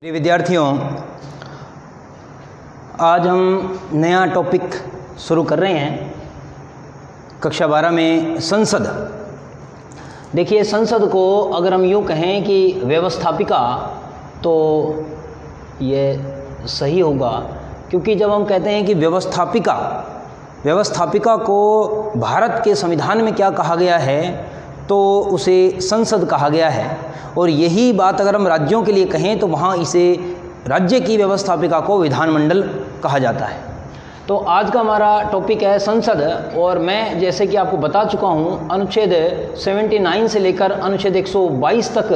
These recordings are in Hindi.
विद्यार्थियों, आज हम नया टॉपिक शुरू कर रहे हैं कक्षा 12 में संसद। देखिए, संसद को अगर हम यूँ कहें कि व्यवस्थापिका तो ये सही होगा, क्योंकि जब हम कहते हैं कि व्यवस्थापिका को भारत के संविधान में क्या कहा गया है तो उसे संसद कहा गया है। और यही बात अगर हम राज्यों के लिए कहें तो वहाँ इसे राज्य की व्यवस्थापिका को विधानमंडल कहा जाता है। तो आज का हमारा टॉपिक है संसद, और मैं जैसे कि आपको बता चुका हूँ अनुच्छेद 79 से लेकर अनुच्छेद 122 तक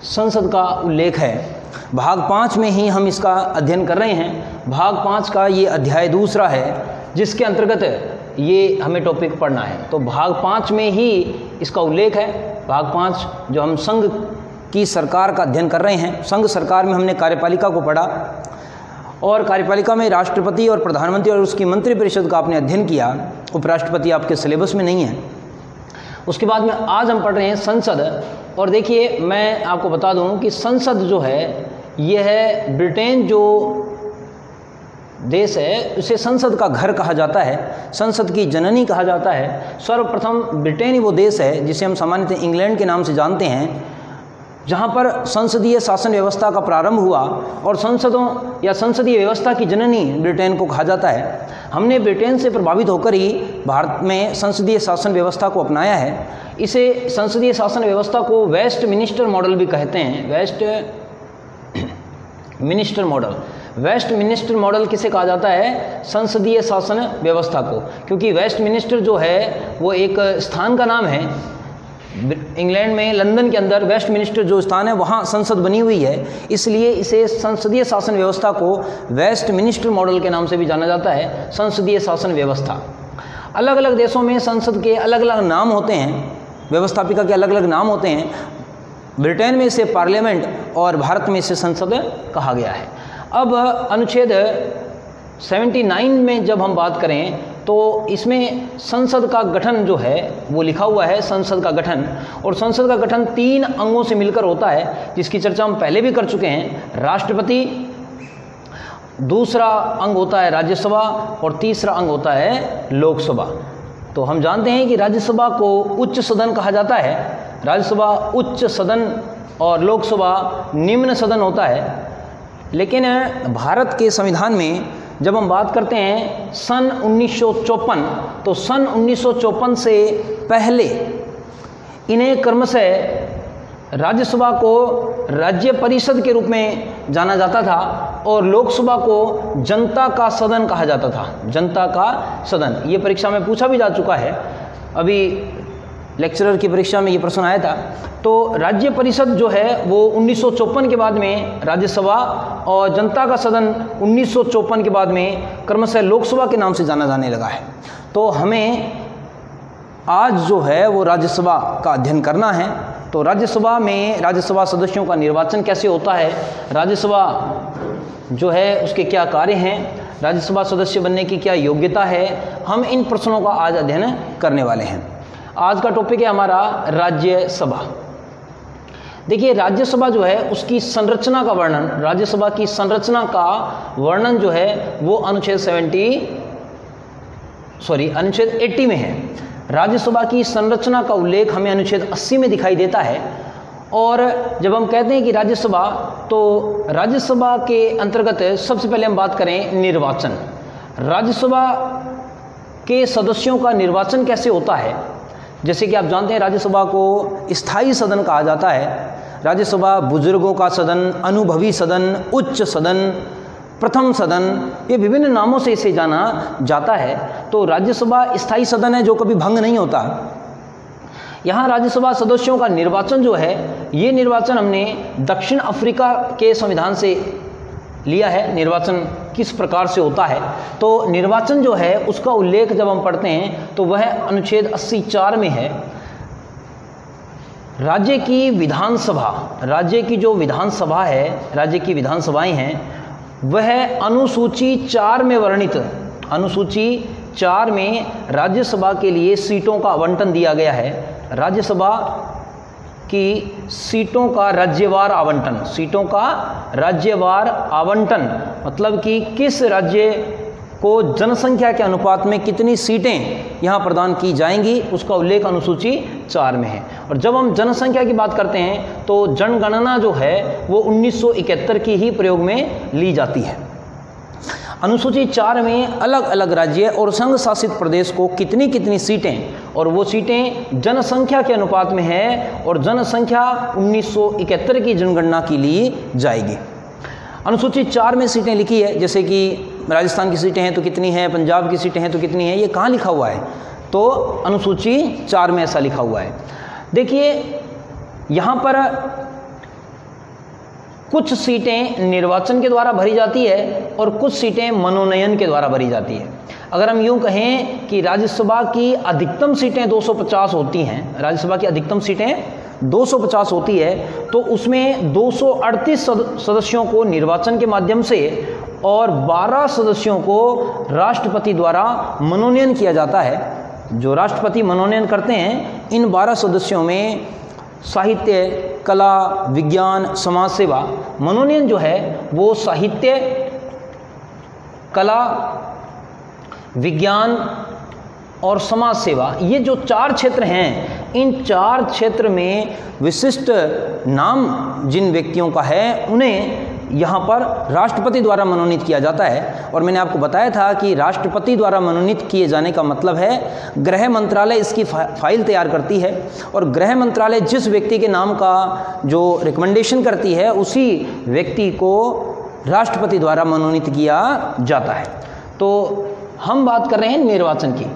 संसद का उल्लेख है। भाग 5 में ही हम इसका अध्ययन कर रहे हैं। भाग 5 का ये अध्याय दूसरा है जिसके अंतर्गत ये हमें टॉपिक पढ़ना है। तो भाग 5 में ही इसका उल्लेख है। भाग 5 जो हम संघ की सरकार का अध्ययन कर रहे हैं, संघ सरकार में हमने कार्यपालिका को पढ़ा और कार्यपालिका में राष्ट्रपति और प्रधानमंत्री और उसकी मंत्रिपरिषद का आपने अध्ययन किया। उपराष्ट्रपति आपके सिलेबस में नहीं है। उसके बाद में आज हम पढ़ रहे हैं संसद। और देखिए, मैं आपको बता दूं कि संसद जो है ये है ब्रिटेन जो देश है उसे संसद का घर कहा जाता है, संसद की जननी कहा जाता है। सर्वप्रथम ब्रिटेन ही वो देश है जिसे हम सामान्यतः इंग्लैंड के नाम से जानते हैं, जहाँ पर संसदीय शासन व्यवस्था का प्रारंभ हुआ और संसदों या संसदीय व्यवस्था की जननी ब्रिटेन को कहा जाता है। हमने ब्रिटेन से प्रभावित होकर ही भारत में संसदीय शासन व्यवस्था को अपनाया है। इसे संसदीय शासन व्यवस्था को वेस्ट मिनिस्टर मॉडल भी कहते हैं। वेस्ट मिनिस्टर मॉडल किसे कहा जाता है? संसदीय शासन व्यवस्था को, क्योंकि वेस्ट मिनिस्टर जो है वो एक स्थान का नाम है। इंग्लैंड में लंदन के अंदर वेस्ट मिनिस्टर जो स्थान है वहाँ संसद बनी हुई है, इसलिए इसे संसदीय शासन व्यवस्था को वेस्ट मिनिस्टर मॉडल के नाम से भी जाना जाता है, संसदीय शासन व्यवस्था। अलग अलग देशों में संसद के अलग अलग नाम होते हैं, व्यवस्थापिका के अलग अलग नाम होते हैं। ब्रिटेन में इसे पार्लियामेंट और भारत में इसे संसद कहा गया है। अब अनुच्छेद 79 में जब हम बात करें तो इसमें संसद का गठन जो है वो लिखा हुआ है, संसद का गठन। और संसद का गठन 3 अंगों से मिलकर होता है, जिसकी चर्चा हम पहले भी कर चुके हैं। राष्ट्रपति, दूसरा अंग होता है राज्यसभा और तीसरा अंग होता है लोकसभा। तो हम जानते हैं कि राज्यसभा को उच्च सदन कहा जाता है। राज्यसभा उच्च सदन और लोकसभा निम्न सदन होता है। लेकिन भारत के संविधान में जब हम बात करते हैं सन 1954, तो सन 1954 से पहले इन्हें क्रमशः राज्यसभा को राज्य परिषद के रूप में जाना जाता था और लोकसभा को जनता का सदन कहा जाता था। जनता का सदन, ये परीक्षा में पूछा भी जा चुका है। अभी लेक्चरर की परीक्षा में ये प्रश्न आया था। तो राज्य परिषद जो है वो 1954 के बाद में राज्यसभा और जनता का सदन 1954 के बाद में क्रमशः लोकसभा के नाम से जाना जाने लगा है। तो हमें आज जो है वो राज्यसभा का अध्ययन करना है। तो राज्यसभा में राज्यसभा सदस्यों का निर्वाचन कैसे होता है, राज्यसभा जो है उसके क्या कार्य हैं, राज्यसभा सदस्य बनने की क्या योग्यता है, हम इन प्रश्नों का आज अध्ययन करने वाले हैं। आज का टॉपिक है हमारा राज्यसभा। देखिए, राज्यसभा जो है उसकी संरचना का वर्णन, राज्यसभा की संरचना का वर्णन जो है वो अनुच्छेद 80 में है। राज्यसभा की संरचना का उल्लेख हमें अनुच्छेद 80 में दिखाई देता है। और जब हम कहते हैं कि राज्यसभा, तो राज्यसभा के अंतर्गत सबसे पहले हम बात करें निर्वाचन। राज्यसभा के सदस्यों का निर्वाचन कैसे होता है? जैसे कि आप जानते हैं राज्यसभा को स्थायी सदन कहा जाता है। राज्यसभा बुजुर्गों का सदन, अनुभवी सदन, उच्च सदन, प्रथम सदन, ये विभिन्न नामों से इसे जाना जाता है। तो राज्यसभा स्थायी सदन है जो कभी भंग नहीं होता। यहाँ राज्यसभा सदस्यों का निर्वाचन जो है, ये निर्वाचन हमने दक्षिण अफ्रीका के संविधान से लिया है। निर्वाचन किस प्रकार से होता है, तो निर्वाचन जो है उसका उल्लेख जब हम पढ़ते हैं तो वह अनुच्छेद 84 में है। राज्य की विधानसभा, राज्य की जो विधानसभा है, राज्य की विधानसभाएं हैं, वह अनुसूची 4 में वर्णित, अनुसूची 4 में राज्यसभा के लिए सीटों का आवंटन दिया गया है। राज्यसभा कि सीटों का राज्यवार आवंटन, सीटों का राज्यवार आवंटन मतलब कि किस राज्य को जनसंख्या के अनुपात में कितनी सीटें यहाँ प्रदान की जाएंगी, उसका उल्लेख अनुसूची 4 में है। और जब हम जनसंख्या की बात करते हैं तो जनगणना जो है वो 1971 की ही प्रयोग में ली जाती है। अनुसूची 4 में अलग अलग राज्य और संघ शासित प्रदेश को कितनी कितनी सीटें, और वो सीटें जनसंख्या के अनुपात में है और जनसंख्या 1971 की जनगणना की ली जाएगी। अनुसूची 4 में सीटें लिखी है, जैसे कि राजस्थान की सीटें हैं तो कितनी है, पंजाब की सीटें हैं तो कितनी है, ये कहाँ लिखा हुआ है, तो अनुसूची 4 में ऐसा लिखा हुआ है। देखिए यहाँ पर कुछ सीटें निर्वाचन के द्वारा भरी जाती है और कुछ सीटें मनोनयन के द्वारा भरी जाती है। अगर हम यूँ कहें कि राज्यसभा की अधिकतम सीटें 250 होती हैं, राज्यसभा की अधिकतम सीटें 250 होती है, तो उसमें 238 सदस्यों को निर्वाचन के माध्यम से और 12 सदस्यों को राष्ट्रपति द्वारा मनोनयन किया जाता है। जो राष्ट्रपति मनोनयन करते हैं, इन 12 सदस्यों में साहित्य, कला, विज्ञान, समाज सेवा, मनोनयन जो है वो साहित्य, कला, विज्ञान और समाज सेवा, ये जो 4 क्षेत्र हैं, इन 4 क्षेत्र में विशिष्ट नाम जिन व्यक्तियों का है उन्हें यहाँ पर राष्ट्रपति द्वारा मनोनीत किया जाता है। और मैंने आपको बताया था कि राष्ट्रपति द्वारा मनोनीत किए जाने का मतलब है गृह मंत्रालय इसकी फाइल तैयार करती है और गृह मंत्रालय जिस व्यक्ति के नाम का जो रिकमेंडेशन करती है उसी व्यक्ति को राष्ट्रपति द्वारा मनोनीत किया जाता है। तो हम बात कर रहे हैं निर्वाचन की।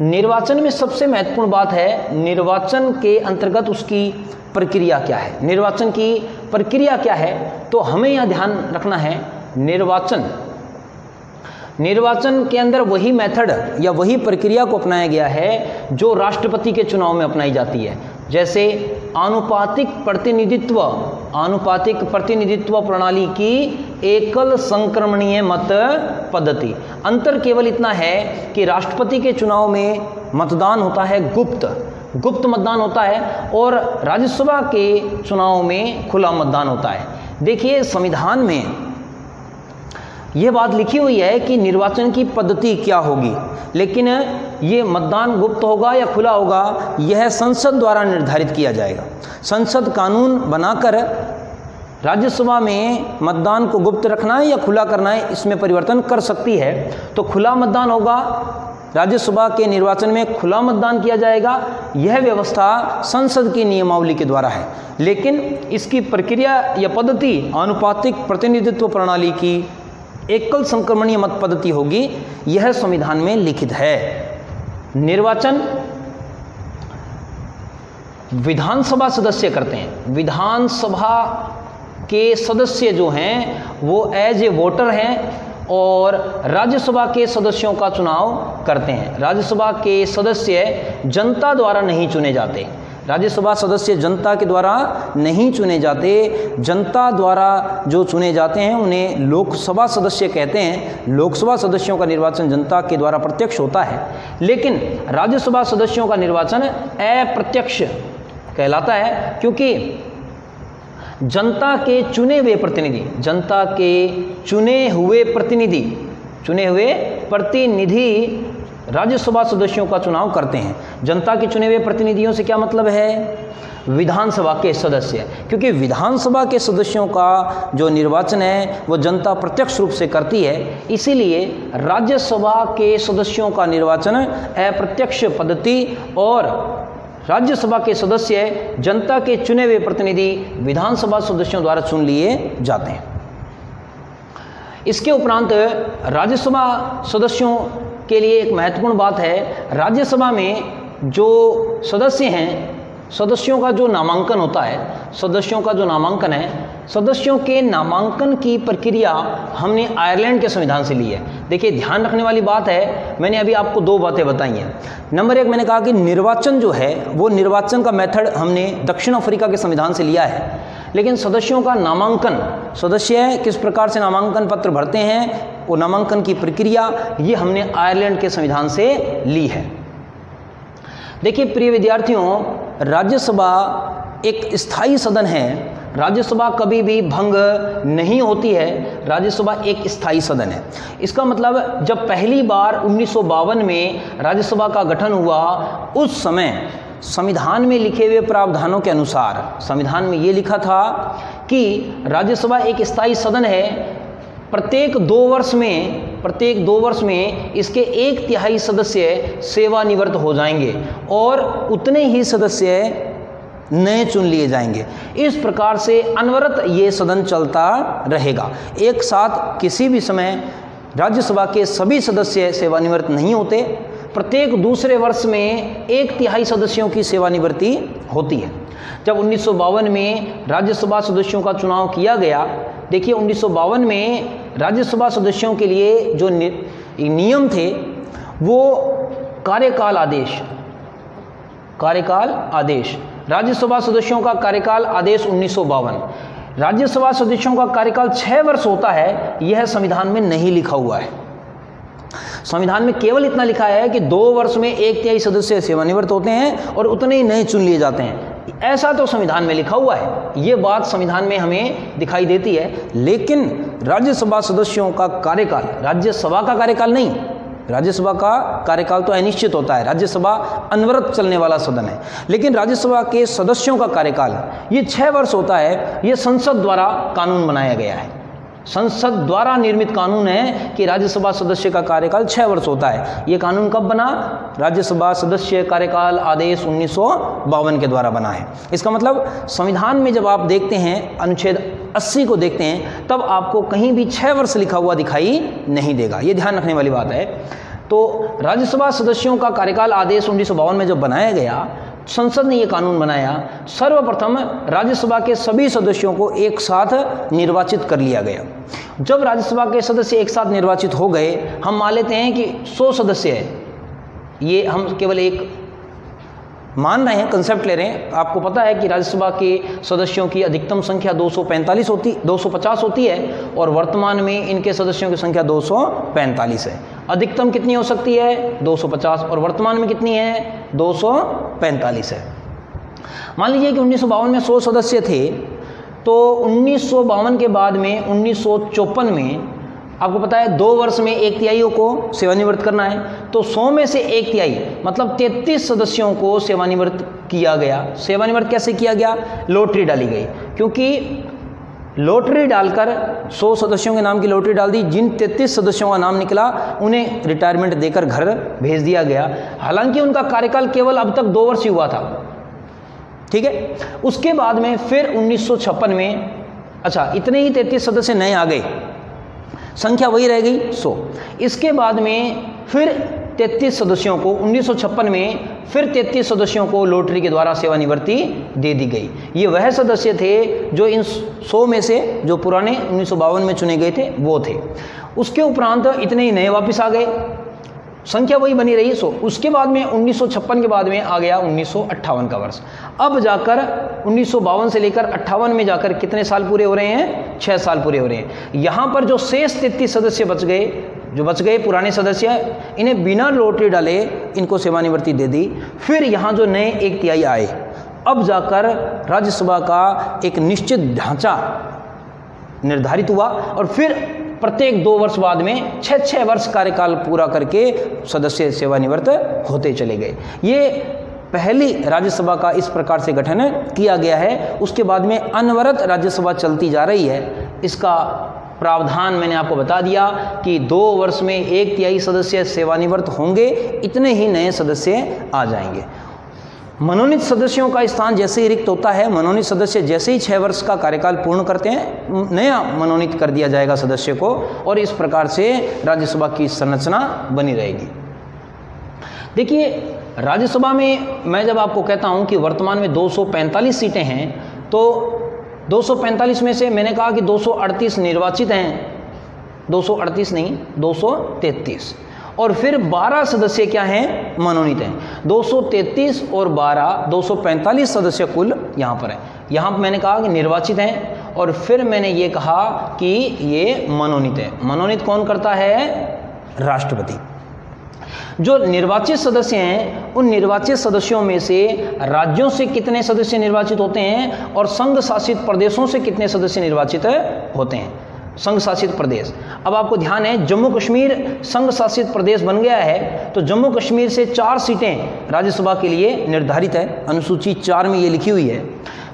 निर्वाचन में सबसे महत्वपूर्ण बात है निर्वाचन के अंतर्गत उसकी प्रक्रिया क्या है। निर्वाचन की प्रक्रिया क्या है, तो हमें यह ध्यान रखना है निर्वाचन के अंदर वही मेथड या वही प्रक्रिया को अपनाया गया है जो राष्ट्रपति के चुनाव में अपनाई जाती है। जैसे आनुपातिक प्रतिनिधित्व प्रणाली की एकल संक्रमणीय मत पद्धति। अंतर केवल इतना है कि राष्ट्रपति के चुनाव में मतदान होता है गुप्त मतदान होता है और राज्यसभा के चुनाव में खुला मतदान होता है। देखिए संविधान में यह बात लिखी हुई है कि निर्वाचन की पद्धति क्या होगी, लेकिन ये मतदान गुप्त होगा या खुला होगा यह संसद द्वारा निर्धारित किया जाएगा। संसद कानून बनाकर राज्यसभा में मतदान को गुप्त रखना है या खुला करना है इसमें परिवर्तन कर सकती है। तो खुला मतदान होगा, राज्यसभा के निर्वाचन में खुला मतदान किया जाएगा, यह व्यवस्था संसद की नियमावली के द्वारा है। लेकिन इसकी प्रक्रिया या पद्धति आनुपातिक प्रतिनिधित्व प्रणाली की एकल संक्रमणीय मत पद्धति होगी, यह संविधान में लिखित है। निर्वाचन विधानसभा सदस्य करते हैं। विधानसभा के सदस्य जो हैं वो एज ए वोटर हैं और राज्यसभा के सदस्यों का चुनाव करते हैं। राज्यसभा के सदस्य जनता द्वारा नहीं चुने जाते। राज्यसभा सदस्य जनता के द्वारा नहीं चुने जाते। जनता द्वारा जो चुने जाते हैं उन्हें लोकसभा सदस्य कहते हैं। लोकसभा सदस्यों का निर्वाचन जनता के द्वारा प्रत्यक्ष होता है, लेकिन राज्यसभा सदस्यों का निर्वाचन अप्रत्यक्ष कहलाता है, क्योंकि जनता के चुने हुए प्रतिनिधि राज्यसभा सदस्यों का चुनाव करते हैं। जनता के चुने हुए प्रतिनिधियों से क्या मतलब है? विधानसभा के सदस्य, क्योंकि विधानसभा के सदस्यों का जो निर्वाचन है वो जनता प्रत्यक्ष रूप से करती है, इसीलिए राज्यसभा के सदस्यों का निर्वाचन अप्रत्यक्ष पद्धति और राज्यसभा के सदस्य जनता के चुने हुए प्रतिनिधि विधानसभा सदस्यों द्वारा चुन लिए जाते हैं। इसके उपरांत राज्यसभा सदस्यों के लिए एक महत्वपूर्ण बात है, राज्यसभा में जो सदस्य हैं, सदस्यों का जो नामांकन होता है, सदस्यों के नामांकन की प्रक्रिया हमने आयरलैंड के संविधान से ली है। देखिए ध्यान रखने वाली बात है, मैंने अभी आपको 2 बातें बताई हैं। नंबर 1 मैंने कहा कि निर्वाचन जो है वो निर्वाचन का मेथड हमने दक्षिण अफ्रीका के संविधान से लिया है, लेकिन सदस्यों का नामांकन, सदस्य किस प्रकार से नामांकन पत्र भरते हैं, वो नामांकन की प्रक्रिया, ये हमने आयरलैंड के संविधान से ली है। देखिए प्रिय विद्यार्थियों, राज्यसभा एक स्थायी सदन है। राज्यसभा कभी भी भंग नहीं होती है, राज्यसभा एक स्थायी सदन है। इसका मतलब जब पहली बार 1952 में राज्यसभा का गठन हुआ, उस समय संविधान में लिखे हुए प्रावधानों के अनुसार संविधान में ये लिखा था कि राज्यसभा एक स्थायी सदन है। प्रत्येक 2 वर्ष में इसके 1/3 सदस्य सेवानिवृत्त हो जाएंगे और उतने ही सदस्य नए चुन लिए जाएंगे। इस प्रकार से अनवरत ये सदन चलता रहेगा। एक साथ किसी भी समय राज्यसभा के सभी सदस्य सेवानिवृत्त नहीं होते। प्रत्येक दूसरे वर्ष में 1/3 सदस्यों की सेवानिवृत्ति होती है। जब 1952 में राज्यसभा सदस्यों का चुनाव किया गया, देखिए 1952 में राज्यसभा सदस्यों के लिए जो नियम थे वो कार्यकाल आदेश, राज्यसभा सदस्यों का कार्यकाल आदेश 1952। राज्यसभा सदस्यों का कार्यकाल 6 वर्ष होता है, यह संविधान में नहीं लिखा हुआ है। संविधान में केवल इतना लिखा है कि 2 वर्ष में 1/3 सदस्य सेवानिवृत्त होते हैं और उतने ही नए चुन लिए जाते हैं। ऐसा तो संविधान में लिखा हुआ है, ये बात संविधान में हमें दिखाई देती है। लेकिन राज्यसभा सदस्यों का कार्यकाल, राज्यसभा का कार्यकाल नहीं, राज्यसभा का कार्यकाल तो अनिश्चित होता है, राज्यसभा अनवरत चलने वाला सदन है। लेकिन राज्यसभा के सदस्यों का कार्यकाल ये 6 वर्ष होता है। ये संसद द्वारा कानून बनाया गया है, संसद द्वारा निर्मित कानून है कि राज्यसभा सदस्य का कार्यकाल 6 वर्ष होता है। ये कानून कब बना? राज्यसभा सदस्य कार्यकाल आदेश 1952 के द्वारा बना है। इसका मतलब संविधान में जब आप देखते हैं अनुच्छेद 80 को देखते हैं, तब आपको कहीं भी 6 वर्ष लिखा हुआ दिखाई नहीं देगा। ये ध्यान रखने वाली बात है। तो राज्यसभा सदस्यों का कार्यकाल आदेश 1952 में जब बनाया गया, संसद ने ये कानून बनाया। सर्वप्रथम राज्यसभा के सभी सदस्यों को एक साथ निर्वाचित कर लिया गया। जब राज्यसभा के सदस्य एक साथ निर्वाचित हो गए, हम मान लेते हैं कि 100 सदस्य है, ये हम केवल एक मान रहे हैं, कंसेप्ट ले रहे हैं। आपको पता है कि राज्यसभा के सदस्यों की अधिकतम संख्या 250 होती है और वर्तमान में इनके सदस्यों की संख्या 245 है। अधिकतम कितनी हो सकती है? 250, और वर्तमान में कितनी है? 245 है। मान लीजिए कि 1952 में 100 सदस्य थे, तो 1952 के बाद में 1954 में आपको पता है 2 वर्ष में 1/3 को सेवानिवृत्त करना है। तो 100 में से 1/3 मतलब 33 सदस्यों को सेवानिवृत्त किया गया। सेवानिवृत्त कैसे किया गया? लॉटरी डाली गई, क्योंकि लॉटरी डालकर 100 सदस्यों के नाम की लॉटरी डाल दी। जिन 33 सदस्यों का नाम निकला उन्हें रिटायरमेंट देकर घर भेज दिया गया। हालांकि उनका कार्यकाल केवल अब तक 2 वर्ष ही हुआ था, ठीक है। उसके बाद में फिर 1956 में इतने ही 33 सदस्य नए आ गए, संख्या वही रह गई 100। इसके बाद में फिर 33 सदस्यों को 1956 में फिर 33 सदस्यों को लॉटरी के द्वारा सेवानिवृत्ति दे दी गई। ये वह सदस्य थे जो इन 100 में से जो पुराने 1952 में चुने गए थे वो थे। उसके उपरांत इतने ही नए वापस आ गए, संख्या वही बनी रही 100। उसके बाद में 1956 के बाद में आ गया 1958 का वर्ष। अब जाकर 1952 से लेकर 58 में जाकर कितने साल पूरे हो रहे हैं? 6 साल पूरे हो रहे हैं। यहाँ पर जो शेष 33 सदस्य बच गए पुराने सदस्य, इन्हें बिना लॉटरी डाले इनको सेवानिवृत्ति दे दी। फिर यहाँ जो नए 1/3 आए, अब जाकर राज्यसभा का एक निश्चित ढांचा निर्धारित हुआ और फिर प्रत्येक 2 वर्ष बाद में 6 वर्ष कार्यकाल पूरा करके सदस्य सेवानिवृत्त होते चले गए। ये पहली राज्यसभा का इस प्रकार से गठन किया गया है। उसके बाद में अनवरत राज्यसभा चलती जा रही है। इसका प्रावधान मैंने आपको बता दिया कि 2 वर्ष में 1/3 सदस्य सेवानिवृत्त होंगे, इतने ही नए सदस्य आ जाएंगे। मनोनीत सदस्यों का स्थान जैसे ही रिक्त होता है, मनोनीत सदस्य जैसे ही 6 वर्ष का कार्यकाल पूर्ण करते हैं, नया मनोनीत कर दिया जाएगा सदस्य को, और इस प्रकार से राज्यसभा की संरचना बनी रहेगी। देखिए, राज्यसभा में मैं जब आपको कहता हूं कि वर्तमान में 245 सीटें हैं, तो 245 में से मैंने कहा कि 238 निर्वाचित हैं, 238 नहीं 233, और फिर 12 सदस्य क्या हैं? मनोनीत हैं। 233 और 12 245 सदस्य कुल यहाँ पर हैं। यहाँ पर मैंने कहा कि निर्वाचित हैं, और फिर मैंने ये कहा कि ये मनोनीत है। मनोनीत कौन करता है? राष्ट्रपति। जो निर्वाचित सदस्य हैं उन निर्वाचित सदस्यों में से राज्यों से कितने सदस्य निर्वाचित होते हैं और संघ शासित प्रदेशों से कितने सदस्य निर्वाचित होते हैं। संघ शासित प्रदेश, अब आपको ध्यान है जम्मू कश्मीर संघ शासित प्रदेश बन गया है, तो जम्मू कश्मीर से 4 सीटें राज्यसभा के लिए निर्धारित है, अनुसूची 4 में ये लिखी हुई है।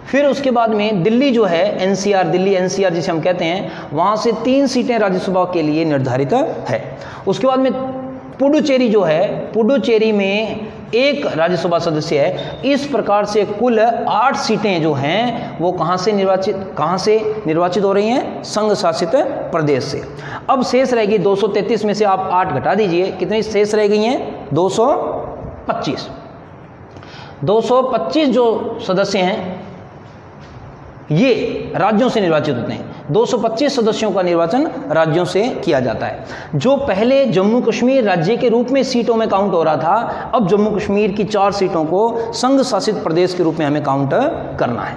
फिर उसके बाद में दिल्ली जो है एनसीआर, दिल्ली एनसीआर जिसे हम कहते हैं, वहाँ से 3 सीटें राज्यसभा के लिए निर्धारित है। उसके बाद में पुडुचेरी जो है, पुडुचेरी में 1 राज्यसभा सदस्य है। इस प्रकार से कुल 8 सीटें जो हैं वो कहाँ से निर्वाचित हो रही हैं, संघ शासित प्रदेश से। अब शेष रहेगी 233 में से आप 8 घटा दीजिए, कितनी शेष रह गई हैं, 225। 225 जो सदस्य हैं ये राज्यों से निर्वाचित होते हैं। 225 सदस्यों का निर्वाचन राज्यों से किया जाता है। जो पहले जम्मू कश्मीर राज्य के रूप में सीटों में काउंट हो रहा था, अब जम्मू कश्मीर की 4 सीटों को संघ शासित प्रदेश के रूप में हमें काउंट करना है।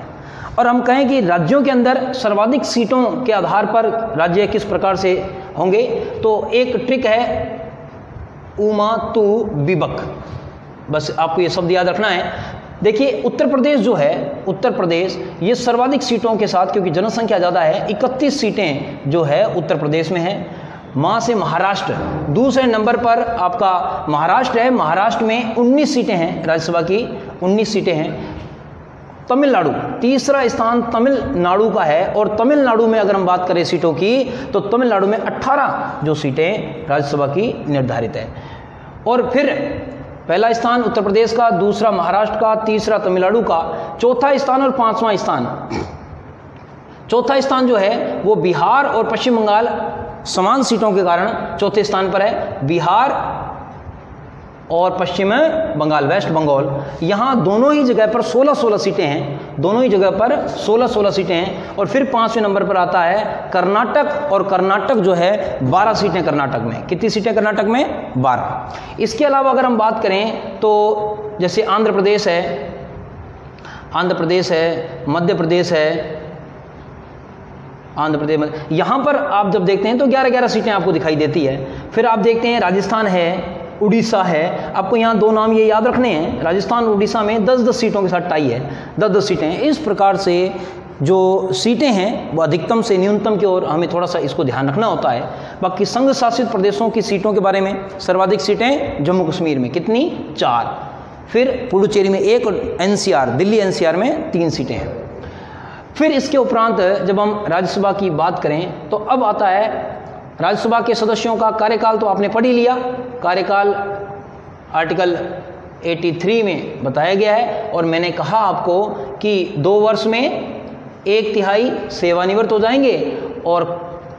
और हम कहें कि राज्यों के अंदर सर्वाधिक सीटों के आधार पर राज्य किस प्रकार से होंगे, तो एक ट्रिक है उमा तू बिबक, बस आपको ये शब्द याद रखना है। देखिए उत्तर प्रदेश जो है, उत्तर प्रदेश ये सर्वाधिक सीटों के साथ, क्योंकि जनसंख्या ज़्यादा है, 31 सीटें जो है उत्तर प्रदेश में है। वहाँ से महाराष्ट्र दूसरे नंबर पर आपका महाराष्ट्र है, महाराष्ट्र में 19 सीटें हैं राज्यसभा की, 19 सीटें हैं। तमिलनाडु तीसरा स्थान तमिलनाडु का है, और तमिलनाडु में अगर हम बात करें सीटों की, तो तमिलनाडु में 18 जो सीटें राज्यसभा की निर्धारित है। और फिर पहला स्थान उत्तर प्रदेश का, दूसरा महाराष्ट्र का, तीसरा तमिलनाडु का, चौथा स्थान और 5वां स्थान, चौथा स्थान जो है वो बिहार और पश्चिम बंगाल समान सीटों के कारण चौथे स्थान पर है। बिहार और पश्चिम बंगाल, वेस्ट बंगाल, यहाँ दोनों ही जगह पर 16-16 सीटें हैं, दोनों ही जगह पर 16-16 सीटें हैं। और फिर 5वें नंबर पर आता है कर्नाटक, और कर्नाटक जो है 12 सीटें कर्नाटक में। कितनी सीटें कर्नाटक में? 12। इसके अलावा अगर हम बात करें तो जैसे आंध्र प्रदेश है, मध्य प्रदेश है, आंध्र प्रदेश, यहाँ पर आप जब देखते हैं तो 11-11 सीटें आपको दिखाई देती है। फिर आप देखते हैं राजस्थान है, उड़ीसा है, आपको यहाँ 2 नाम ये याद रखने हैं, राजस्थान और उड़ीसा में 10-10 सीटों के साथ टाई है, 10-10 सीटें हैं। इस प्रकार से जो सीटें हैं वो अधिकतम से न्यूनतम की ओर हमें थोड़ा सा इसको ध्यान रखना होता है। बाकी संघ शासित प्रदेशों की सीटों के बारे में, सर्वाधिक सीटें जम्मू कश्मीर में कितनी? 4। फिर पुडुचेरी में 1 और एनसीआर, दिल्ली एनसीआर में 3 सीटें हैं। फिर इसके उपरांत जब हम राज्यसभा की बात करें तो अब आता है राज्यसभा के सदस्यों का कार्यकाल। तो आपने पढ़ ही लिया, कार्यकाल आर्टिकल 83 में बताया गया है, और मैंने कहा आपको कि 2 वर्ष में 1/3 सेवानिवृत्त हो जाएंगे, और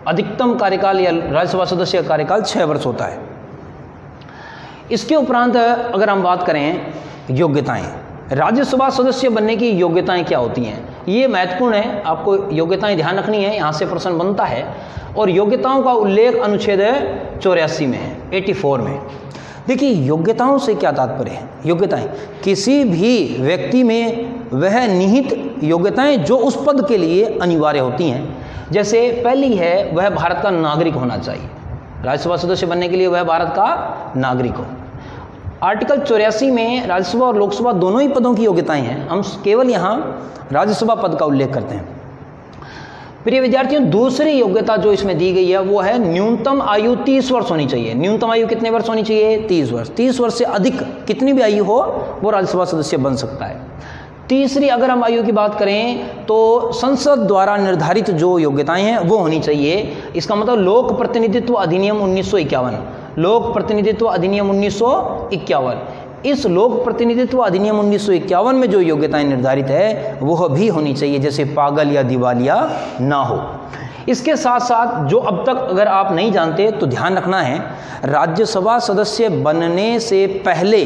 अधिकतम कार्यकाल या राज्यसभा सदस्य का कार्यकाल 6 वर्ष होता है। इसके उपरांत अगर हम बात करें योग्यताएं, राज्यसभा सदस्य बनने की योग्यताएं क्या होती हैं, ये महत्वपूर्ण है, आपको योग्यताएं ध्यान रखनी है, यहाँ से प्रश्न बनता है। और योग्यताओं का उल्लेख अनुच्छेद 84 में है, 84 में। देखिए योग्यताओं से क्या तात्पर्य है? योग्यताएं किसी भी व्यक्ति में वह निहित योग्यताएं जो उस पद के लिए अनिवार्य होती हैं। जैसे पहली है वह भारत का नागरिक होना चाहिए, राज्यसभा सदस्य बनने के लिए वह भारत का नागरिक हो। आर्टिकल 84 में राज्यसभा और लोकसभा दोनों ही पदों की योग्यताएं हैं, हम केवल यहाँ राज्यसभा पद का उल्लेख करते हैं। प्रिय विद्यार्थियों, दूसरी योग्यता जो इसमें दी गई है वो है न्यूनतम आयु 30 वर्ष होनी चाहिए। न्यूनतम आयु कितने वर्ष होनी चाहिए? 30 वर्ष। 30 वर्ष से अधिक कितनी भी आयु हो वो राज्यसभा सदस्य बन सकता है। तीसरी अगर हम आयु की बात करें तो संसद द्वारा निर्धारित जो योग्यताएं हैं वो होनी चाहिए। इसका मतलब लोक प्रतिनिधित्व अधिनियम 1951, लोक प्रतिनिधित्व अधिनियम 1951, इस लोक प्रतिनिधित्व अधिनियम 1951 में जो योग्यताएं निर्धारित है वह भी होनी चाहिए, जैसे पागल या दिवालिया ना हो। इसके साथ साथ जो अब तक अगर आप नहीं जानते तो ध्यान रखना है, राज्यसभा सदस्य बनने से पहले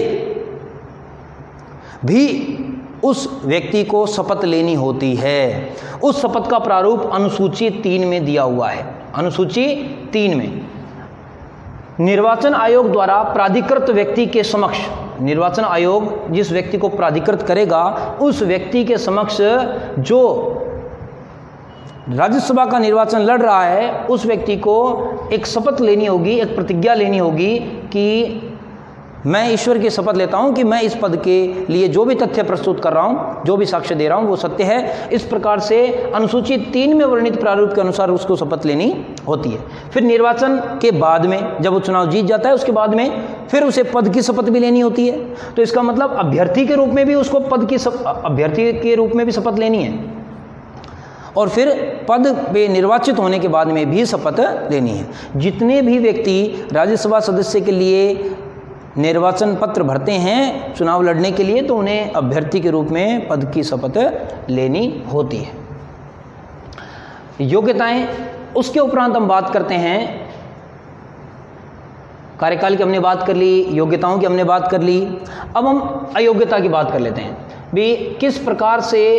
भी उस व्यक्ति को शपथ लेनी होती है। उस शपथ का प्रारूप अनुसूची 3 में दिया हुआ है। अनुसूची 3 में निर्वाचन आयोग द्वारा प्राधिकृत व्यक्ति के समक्ष, निर्वाचन आयोग जिस व्यक्ति को प्राधिकृत करेगा उस व्यक्ति के समक्ष जो राज्यसभा का निर्वाचन लड़ रहा है उस व्यक्ति को एक शपथ लेनी होगी, एक प्रतिज्ञा लेनी होगी कि मैं ईश्वर की शपथ लेता हूं कि मैं इस पद के लिए जो भी तथ्य प्रस्तुत कर रहा हूं, जो भी साक्ष्य दे रहा हूं वो सत्य है। इस प्रकार से अनुसूची 3 में वर्णित प्रारूप के अनुसार उसको शपथ लेनी होती है। फिर निर्वाचन के बाद में जब वो चुनाव जीत जाता है उसके बाद में फिर उसे पद की शपथ भी लेनी होती है। तो इसका मतलब अभ्यर्थी के रूप में भी उसको अभ्यर्थी के रूप में भी शपथ लेनी है और फिर पद पे निर्वाचित होने के बाद में भी शपथ लेनी है। जितने भी व्यक्ति राज्यसभा सदस्य के लिए निर्वाचन पत्र भरते हैं चुनाव लड़ने के लिए, तो उन्हें अभ्यर्थी के रूप में पद की शपथ लेनी होती है। योग्यताएं, उसके उपरांत हम बात करते हैं, कार्यकाल की हमने बात कर ली, योग्यताओं की हमने बात कर ली। अब हम अयोग्यता की बात कर लेते हैं भी किस प्रकार से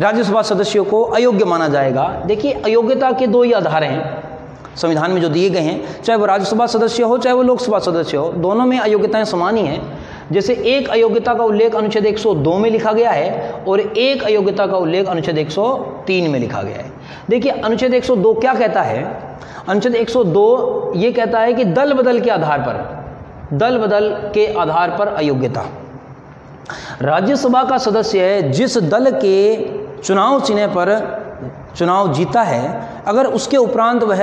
राज्यसभा सदस्यों को अयोग्य माना जाएगा। देखिए, अयोग्यता के 2 ही आधार हैं संविधान में जो दिए गए हैं, चाहे वो राज्यसभा सदस्य हो चाहे वो लोकसभा सदस्य हो, दोनों में अयोग्यताएं समान ही हैं। जैसे एक अयोग्यता का उल्लेख अनुच्छेद 102 में लिखा गया है और एक अयोग्यता का उल्लेख अनुच्छेद 103 में लिखा गया है। देखिए, अनुच्छेद 102 क्या कहता है? अनुच्छेद 102 ये कहता है कि दल बदल के आधार पर अयोग्यता। राज्यसभा का सदस्य जिस दल के चुनाव चिन्ह पर चुनाव जीता है, अगर उसके उपरांत वह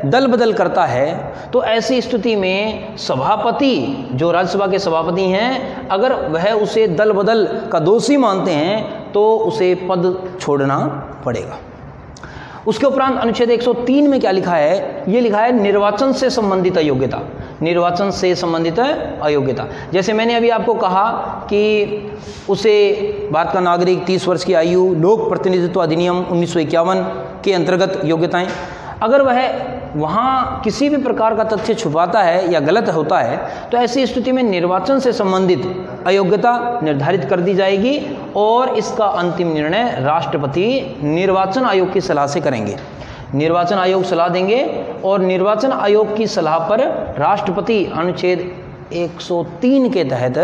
दल बदल करता है तो ऐसी स्थिति में सभापति, जो राज्यसभा के सभापति हैं, अगर वह उसे दल बदल का दोषी मानते हैं तो उसे पद छोड़ना पड़ेगा। उसके उपरांत अनुच्छेद 103 में क्या लिखा है? ये लिखा है निर्वाचन से संबंधित अयोग्यता। निर्वाचन से संबंधित अयोग्यता, जैसे मैंने अभी आपको कहा कि उसे भारत का नागरिक, 30 वर्ष की आयु, लोक प्रतिनिधित्व अधिनियम 1951 के अंतर्गत योग्यताएं। अगर वह वहाँ किसी भी प्रकार का तथ्य छुपाता है या गलत होता है तो ऐसी स्थिति में निर्वाचन से संबंधित अयोग्यता निर्धारित कर दी जाएगी और इसका अंतिम निर्णय राष्ट्रपति निर्वाचन आयोग की सलाह से करेंगे। निर्वाचन आयोग सलाह देंगे और निर्वाचन आयोग की सलाह पर राष्ट्रपति अनुच्छेद 103 के तहत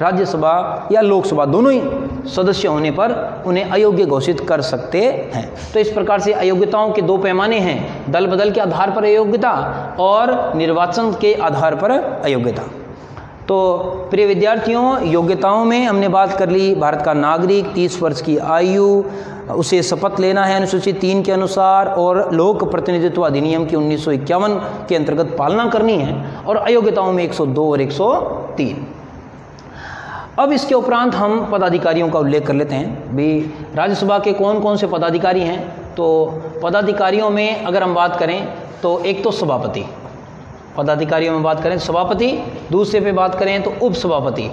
राज्यसभा या लोकसभा दोनों ही सदस्य होने पर उन्हें अयोग्य घोषित कर सकते हैं। तो इस प्रकार से अयोग्यताओं के 2 पैमाने हैं, दल बदल के आधार पर अयोग्यता और निर्वाचन के आधार पर अयोग्यता। तो प्रिय विद्यार्थियों, योग्यताओं में हमने बात कर ली, भारत का नागरिक, 30 वर्ष की आयु, उसे शपथ लेना है अनुसूची 3 के अनुसार और लोक प्रतिनिधित्व अधिनियम की 1951 के अंतर्गत पालना करनी है, और अयोग्यताओं में 102 और 103। अब इसके उपरांत हम पदाधिकारियों का उल्लेख कर लेते हैं भी राज्यसभा के कौन कौन से पदाधिकारी हैं। तो पदाधिकारियों में अगर हम बात करें तो एक तो सभापति, पदाधिकारियों में बात करें सभापति, दूसरे पे बात करें तो उप सभापति,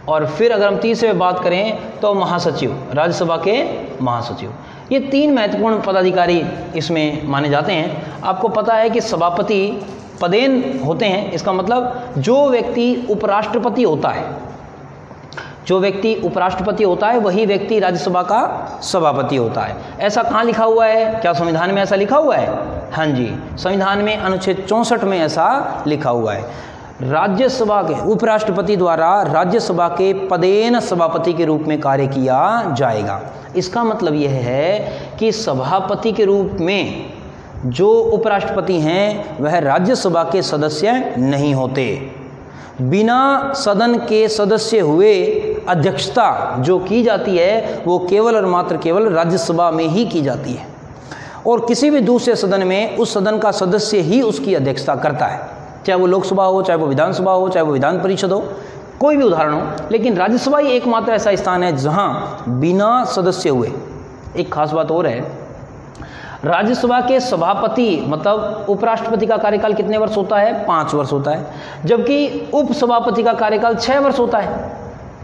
और फिर अगर हम तीसरे पे बात करें तो महासचिव, राज्यसभा के महासचिव। ये 3 महत्वपूर्ण पदाधिकारी इसमें माने जाते हैं। आपको पता है कि सभापति पदेन होते हैं, इसका मतलब जो व्यक्ति उपराष्ट्रपति होता है, जो व्यक्ति उपराष्ट्रपति होता है वही व्यक्ति राज्यसभा का सभापति होता है। ऐसा कहाँ लिखा हुआ है? क्या संविधान में ऐसा लिखा हुआ है? हाँ जी, संविधान में अनुच्छेद 64 में ऐसा लिखा हुआ है। राज्यसभा के उपराष्ट्रपति द्वारा राज्यसभा के पदेन सभापति के रूप में कार्य किया जाएगा। इसका मतलब यह है कि सभापति के रूप में जो उपराष्ट्रपति हैं वह राज्यसभा के सदस्य नहीं होते। बिना सदन के सदस्य हुए अध्यक्षता जो की जाती है वो केवल और मात्र केवल राज्यसभा में ही की जाती है, और किसी भी दूसरे सदन में उस सदन का सदस्य ही उसकी अध्यक्षता करता है, चाहे वो लोकसभा हो, चाहे वो विधानसभा हो, चाहे वो विधान परिषद हो, कोई भी उदाहरण हो। लेकिन राज्यसभा ही एकमात्र ऐसा स्थान है जहाँ बिना सदस्य हुए। एक खास बात और है, राज्यसभा के सभापति मतलब उपराष्ट्रपति का कार्यकाल कितने वर्ष होता है? 5 वर्ष होता है, जबकि उपसभापति का कार्यकाल 6 वर्ष होता है।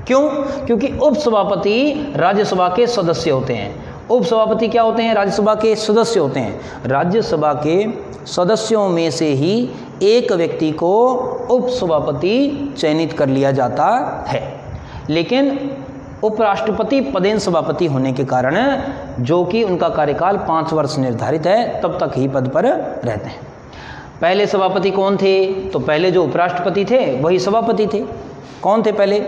क्यों? क्योंकि उपसभापति राज्यसभा के सदस्य होते हैं। उपसभापति क्या होते हैं? राज्यसभा के सदस्य होते हैं। राज्यसभा के सदस्यों में से ही एक व्यक्ति को उपसभापति चयनित कर लिया जाता है, लेकिन उपराष्ट्रपति पदेन सभापति होने के कारण जो कि उनका कार्यकाल 5 वर्ष निर्धारित है तब तक ही पद पर रहते हैं। पहले सभापति कौन थे? तो पहले जो उपराष्ट्रपति थे वही सभापति थे। कौन थे पहले?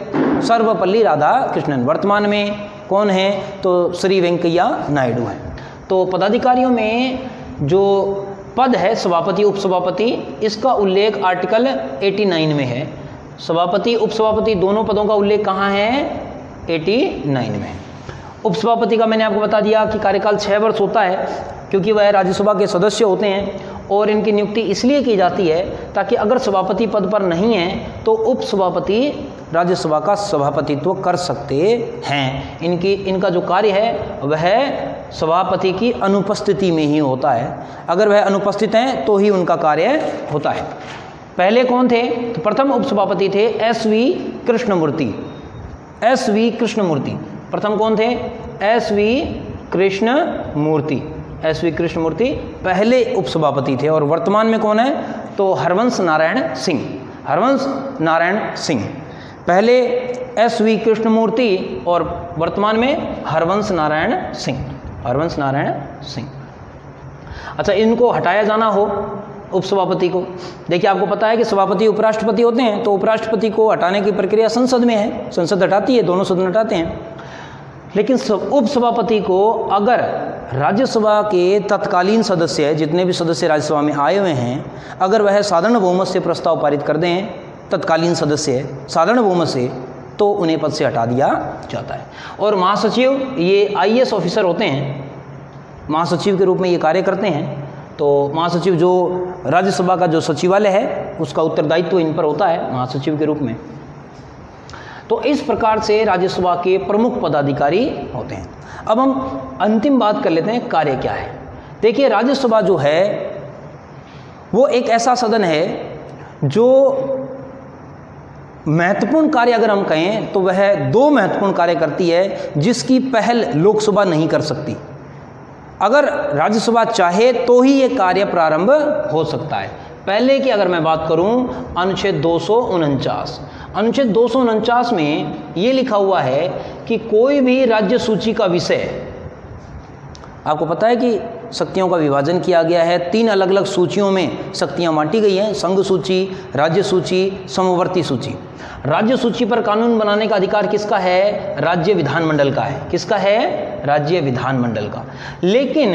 सर्वपल्ली राधाकृष्णन। वर्तमान में कौन है? तो श्री वेंकैया नायडू हैं। तो पदाधिकारियों में जो पद है सभापति उपसभापति, इसका उल्लेख आर्टिकल 89 में है। सभापति उपसभापति दोनों पदों का उल्लेख कहाँ है? 89 में। उपसभापति का मैंने आपको बता दिया कि कार्यकाल 6 वर्ष होता है, क्योंकि वह राज्यसभा के सदस्य होते हैं और इनकी नियुक्ति इसलिए की जाती है ताकि अगर सभापति पद पर नहीं है तो उपसभापति राज्यसभा का सभापतित्व कर सकते हैं। इनका जो कार्य है वह सभापति की अनुपस्थिति में ही होता है। अगर वह अनुपस्थित हैं तो ही उनका कार्य होता है। पहले कौन थे? तो प्रथम उपसभापति थे एस.वी. कृष्णमूर्ति। एस.वी. कृष्णमूर्ति प्रथम कौन थे? एस.वी. कृष्णमूर्ति। एस.वी. कृष्णमूर्ति पहले उपसभापति थे। और वर्तमान में कौन है? तो हरवंश नारायण सिंह। हरवंश नारायण सिंह पहले एस.वी. कृष्णमूर्ति और वर्तमान में हरवंश नारायण सिंह। हरवंश नारायण सिंह। अच्छा, इनको हटाया जाना हो उपसभापति को, देखिए आपको पता है कि सभापति उपराष्ट्रपति होते हैं, तो उपराष्ट्रपति को हटाने की प्रक्रिया संसद में है, संसद हटाती है, दोनों सदन हटाते हैं। लेकिन उपसभापति को अगर राज्यसभा के तत्कालीन सदस्य, जितने भी सदस्य राज्यसभा में आए हुए हैं, अगर वह साधारण बहुमत से प्रस्ताव पारित कर दें, तत्कालीन सदस्य साधारण बहुमत से, तो उन्हें पद से हटा दिया जाता है। और महासचिव ये आईएएस ऑफिसर होते हैं, महासचिव के रूप में ये कार्य करते हैं। तो महासचिव जो राज्यसभा का जो सचिवालय है उसका उत्तरदायित्व इन पर होता है महासचिव के रूप में। तो इस प्रकार से राज्यसभा के प्रमुख पदाधिकारी होते हैं। अब हम अंतिम बात कर लेते हैं, कार्य क्या है। देखिए, राज्यसभा जो है वो एक ऐसा सदन है जो महत्वपूर्ण कार्य अगर हम कहें तो वह 2 महत्वपूर्ण कार्य करती है जिसकी पहल लोकसभा नहीं कर सकती। अगर राज्यसभा चाहे तो ही ये कार्य प्रारंभ हो सकता है। पहले की अगर मैं बात करूं, अनुच्छेद 249, अनुच्छेद 249 में ये लिखा हुआ है कि कोई भी राज्य सूची का विषय, आपको पता है कि शक्तियों का विभाजन किया गया है, 3 अलग अलग सूचियों में शक्तियां बांटी गई हैं, संघ सूची, राज्य सूची, समवर्ती सूची। राज्य सूची पर कानून बनाने का अधिकार किसका है? राज्य विधानमंडल का है। किसका है? राज्य विधानमंडल का। लेकिन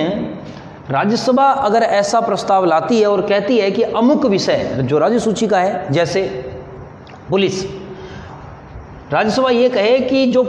राज्यसभा अगर ऐसा प्रस्ताव लाती है और कहती है कि अमुक विषय जो राज्य सूची का है, जैसे पुलिस, राज्यसभा ये कहे कि जो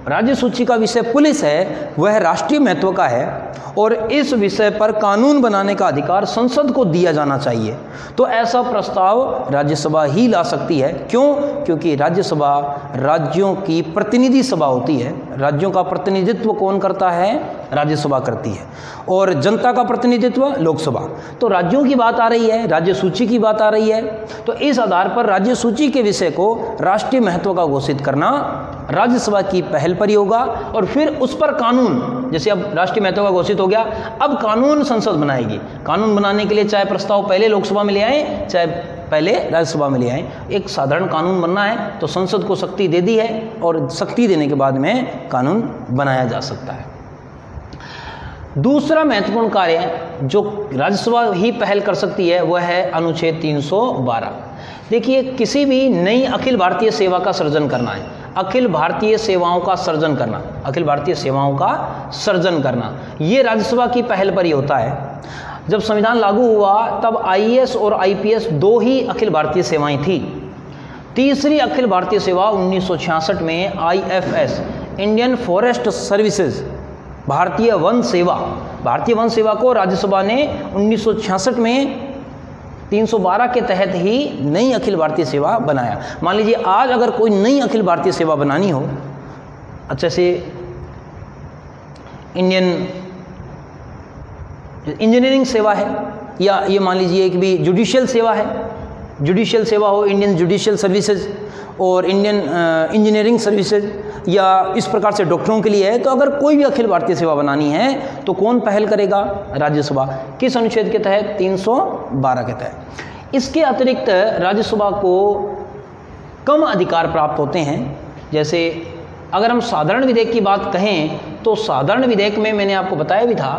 राज्य सूची का विषय पुलिस है वह राष्ट्रीय महत्व का है और इस विषय पर कानून बनाने का अधिकार संसद को दिया जाना चाहिए, तो ऐसा प्रस्ताव राज्यसभा ही ला सकती है। क्यों? क्योंकि राज्यसभा राज्यों की प्रतिनिधि सभा होती है। राज्यों का प्रतिनिधित्व कौन करता है? राज्यसभा करती है। और जनता का प्रतिनिधित्व लोकसभा। तो राज्यों की बात आ रही है, राज्य सूची की बात आ रही है, तो इस आधार पर राज्य सूची के विषय को राष्ट्रीय महत्व का घोषित करना राज्यसभा की पहल पर ही होगा। और फिर उस पर कानून, जैसे अब राष्ट्रीय महत्व का घोषित हो गया, अब कानून संसद बनाएगी। कानून बनाने के लिए चाहे प्रस्ताव पहले लोकसभा में ले आए, चाहे पहले राज्यसभा में ले आए, एक साधारण कानून बनना है तो संसद को शक्ति दे दी है और शक्ति देने के बाद में कानून बनाया जा सकता है। दूसरा महत्वपूर्ण कार्य जो राज्यसभा ही पहल कर सकती है वह है अनुच्छेद 312। देखिए, किसी भी नई अखिल भारतीय सेवा का सृजन करना है, अखिल भारतीय सेवाओं का सर्जन करना, अखिल भारतीय सेवाओं का सर्जन करना, ये राज्यसभा की पहल पर ही होता है। जब संविधान लागू हुआ तब आईएएस और आईपीएस 2 ही अखिल भारतीय सेवाएं थी। तीसरी अखिल भारतीय सेवा 1966 में आईएफएस, इंडियन फॉरेस्ट सर्विसेज, भारतीय वन सेवा, भारतीय वन सेवा को राज्यसभा ने 1966 में 312 के तहत ही नई अखिल भारतीय सेवा बनाया। मान लीजिए आज अगर कोई नई अखिल भारतीय सेवा बनानी हो, अच्छा से इंडियन इंजीनियरिंग सेवा है, या ये मान लीजिए कि भी जुडिशियल सेवा है, जुडिशियल सेवा हो, इंडियन जुडिशियल सर्विसेज और इंडियन इंजीनियरिंग सर्विसेज, या इस प्रकार से डॉक्टरों के लिए है, तो अगर कोई भी अखिल भारतीय सेवा बनानी है तो कौन पहल करेगा? राज्यसभा। किस अनुच्छेद के तहत? 312 के तहत। इसके अतिरिक्त राज्यसभा को कम अधिकार प्राप्त होते हैं। जैसे अगर हम साधारण विधेयक की बात कहें तो साधारण विधेयक में मैंने आपको बताया भी था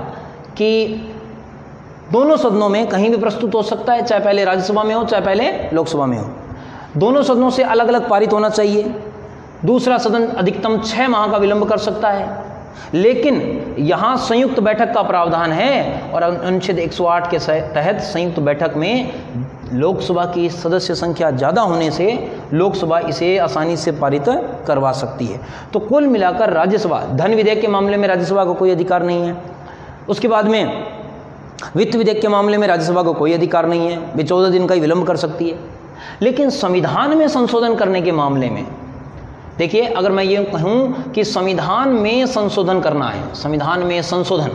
कि दोनों सदनों में कहीं भी प्रस्तुत हो सकता है, चाहे पहले राज्यसभा में हो चाहे पहले लोकसभा में हो। दोनों सदनों से अलग अलग पारित होना चाहिए। दूसरा सदन अधिकतम 6 माह का विलंब कर सकता है। लेकिन यहाँ संयुक्त बैठक का प्रावधान है और अनुच्छेद 108 के तहत संयुक्त बैठक में लोकसभा की सदस्य संख्या ज़्यादा होने से लोकसभा इसे आसानी से पारित करवा सकती है। तो कुल मिलाकर राज्यसभा, धन विधेयक के मामले में राज्यसभा को कोई अधिकार नहीं है। उसके बाद में वित्त विधेयक के मामले में राज्यसभा को कोई अधिकार नहीं है, वे 14 दिन का ही विलंब कर सकती है। लेकिन संविधान में संशोधन करने के मामले में देखिए, अगर मैं ये कहूँ कि संविधान में संशोधन करना है, संविधान में संशोधन,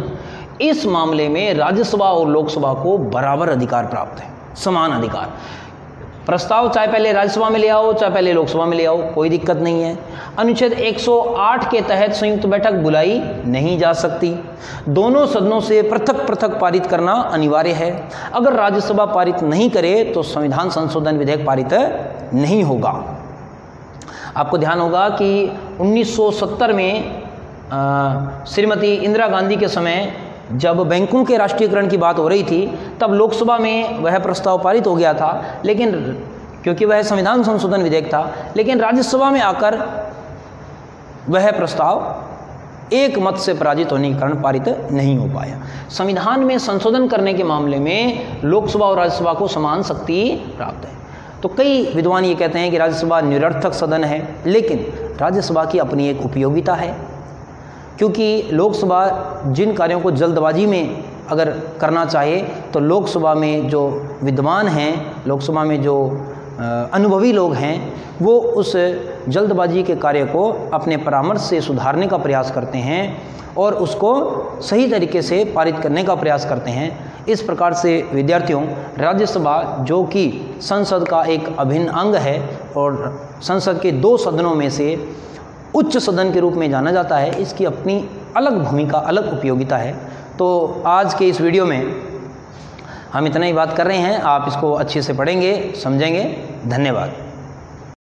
इस मामले में राज्यसभा और लोकसभा को बराबर अधिकार प्राप्त है, समान अधिकार। प्रस्ताव चाहे पहले राज्यसभा में ले आओ चाहे पहले लोकसभा में ले आओ, कोई दिक्कत नहीं है। अनुच्छेद 108 के तहत संयुक्त बैठक बुलाई नहीं जा सकती। दोनों सदनों से पृथक पृथक पारित करना अनिवार्य है। अगर राज्यसभा पारित नहीं करे तो संविधान संशोधन विधेयक पारित नहीं होगा। आपको ध्यान होगा कि 1970 में श्रीमती इंदिरा गांधी के समय जब बैंकों के राष्ट्रीयकरण की बात हो रही थी, तब लोकसभा में वह प्रस्ताव पारित हो गया था, लेकिन क्योंकि वह संविधान संशोधन विधेयक था, लेकिन राज्यसभा में आकर वह प्रस्ताव एक मत से पराजित होने के कारण पारित नहीं हो पाया। संविधान में संशोधन करने के मामले में लोकसभा और राज्यसभा को समान शक्ति प्राप्त है। तो कई विद्वान ये कहते हैं कि राज्यसभा निरर्थक सदन है, लेकिन राज्यसभा की अपनी एक उपयोगिता है, क्योंकि लोकसभा जिन कार्यों को जल्दबाजी में अगर करना चाहे तो लोकसभा में जो विद्वान हैं, लोकसभा में जो अनुभवी लोग हैं, वो उस जल्दबाजी के कार्य को अपने परामर्श से सुधारने का प्रयास करते हैं और उसको सही तरीके से पारित करने का प्रयास करते हैं। इस प्रकार से विद्यार्थियों, राज्यसभा जो कि संसद का एक अभिन्न अंग है और संसद के 2 सदनों में से उच्च सदन के रूप में जाना जाता है, इसकी अपनी अलग भूमिका, अलग उपयोगिता है। तो आज के इस वीडियो में हम इतना ही बात कर रहे हैं। आप इसको अच्छे से पढ़ेंगे, समझेंगे। धन्यवाद।